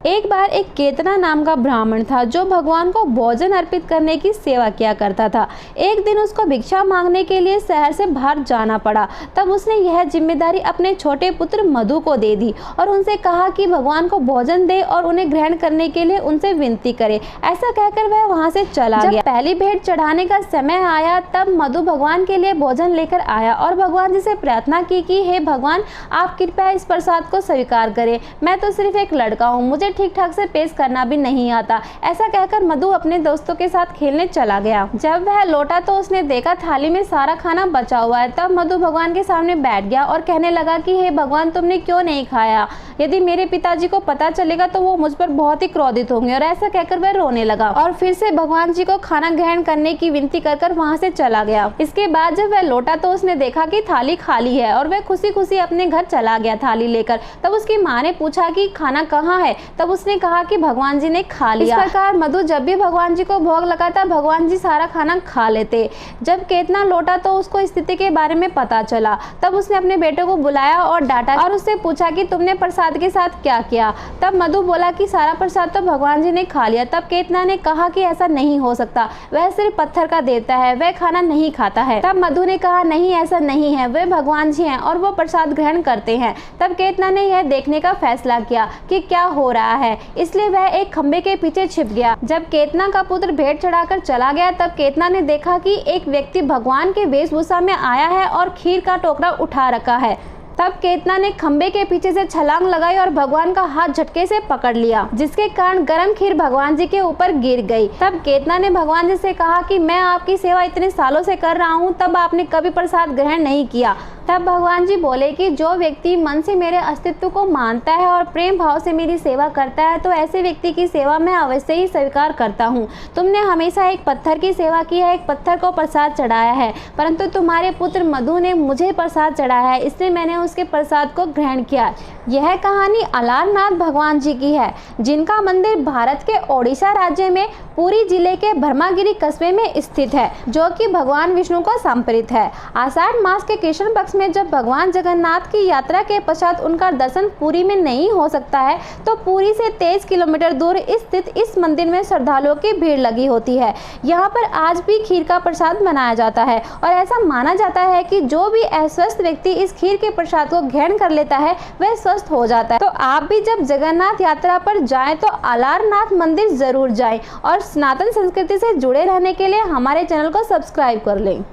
एक बार एक केतना नाम का ब्राह्मण था जो भगवान को भोजन अर्पित करने की सेवा किया करता था। एक दिन उसको भिक्षा मांगने के लिए शहर से बाहर जाना पड़ा। तब उसने यह जिम्मेदारी अपने छोटे पुत्र मधु को दे दी और उनसे कहा कि भगवान को भोजन दे और उन्हें ग्रहण करने के लिए उनसे विनती करे। ऐसा कहकर वह वहां से चला गया। पहली भेंट चढ़ाने का समय आया तब मधु भगवान के लिए भोजन लेकर आया और भगवान जी से प्रार्थना की कि हे भगवान, आप कृपया इस प्रसाद को स्वीकार करें। मैं तो सिर्फ एक लड़का हूँ, मुझे ठीक ठाक से पेश करना भी नहीं आता। ऐसा कहकर मधु अपने दोस्तों के साथ खेलने चला गया। जब वह लौटा तो उसने देखा थाली में सारा खाना बचा हुआ है। तब मधु भगवान के सामने बैठ गया और कहने लगा कि हे भगवान, तुमने क्यों नहीं खाया? यदि मेरे पिताजी को पता चलेगा तो वो मुझ पर बहुत ही क्रोधित होंगे। और ऐसा कहकर वह रोने लगा और फिर से भगवान जी को खाना ग्रहण करने की विनती कर वहां से चला गया। इसके बाद जब वह लौटा तो उसने देखा कि थाली खाली है और वह खुशी खुशी अपने घर चला गया थाली लेकर। तब उसकी माँ ने पूछा कि खाना कहाँ है? तब उसने कहा कि भगवान जी ने खा लिया। इस प्रकार मधु जब भी भगवान जी को भोग लगाता भगवान जी सारा खाना खा लेते। जब केतना लौटा तो उसको स्थिति के बारे में पता चला। तब उसने अपने बेटे को बुलाया और डांटा और उससे पूछा कि तुमने प्रसाद के साथ क्या किया? तब मधु बोला कि सारा प्रसाद तो भगवान जी ने खा लिया। तब केतना ने कहा कि ऐसा नहीं हो सकता, वह सिर्फ पत्थर का देवता है, वह खाना नहीं खाता है। तब मधु ने कहा नहीं, ऐसा नहीं है, वे भगवान जी हैं और वो प्रसाद ग्रहण करते हैं। तब केतना ने यह देखने का फैसला किया कि क्या हो रहा है, इसलिए वह एक खंबे के पीछे छिप गया। जब केतना का पुत्र भेंट चढ़ाकर चला गया तब केतना ने देखा कि एक व्यक्ति भगवान के वेशभूषा में आया है और खीर का टोकरा उठा रखा है। तब केतना ने खंबे के पीछे से छलांग लगाई और भगवान का हाथ झटके से पकड़ लिया, जिसके कारण गर्म खीर भगवान जी के ऊपर गिर गई। तब केतना ने भगवान जी से कहा कि मैं आपकी सेवा इतने सालों से कर रहा हूँ, तब आपने कभी प्रसाद ग्रहण नहीं किया। तब भगवान जी बोले कि जो व्यक्ति मन से मेरे अस्तित्व को मानता है और प्रेम भाव से मेरी सेवा करता है तो ऐसे व्यक्ति की सेवा मैं अवश्य ही स्वीकार करता हूँ। तुमने हमेशा एक पत्थर की सेवा की है, एक पत्थर को प्रसाद चढ़ाया है, परंतु तुम्हारे पुत्र मधु ने मुझे प्रसाद चढ़ाया है, इसलिए मैंने उसके प्रसाद को ग्रहण किया। यह कहानी अलारनाथ भगवान जी की है, जिनका मंदिर भारत के ओडिशा राज्य में पुरी जिले के ब्रह्मगिरी कस्बे में स्थित है, जो कि भगवान विष्णु को समर्पित है। आषाढ़ मास के कृष्ण पक्ष में जब भगवान जगन्नाथ की यात्रा के पश्चात उनका दर्शन पुरी में नहीं हो सकता है तो पुरी से 23 किलोमीटर दूर स्थित इस मंदिर में श्रद्धालुओं की भीड़ लगी होती है। यहाँ पर आज भी खीर का प्रसाद बनाया जाता है और ऐसा माना जाता है कि जो भी अस्वस्थ व्यक्ति इस खीर के प्रसाद को ग्रहण कर लेता है वह स्वस्थ हो जाता है। तो आप भी जब जगन्नाथ यात्रा पर जाएं तो अलारनाथ मंदिर जरूर जाएं और सनातन संस्कृति से जुड़े रहने के लिए हमारे चैनल को सब्सक्राइब कर लें।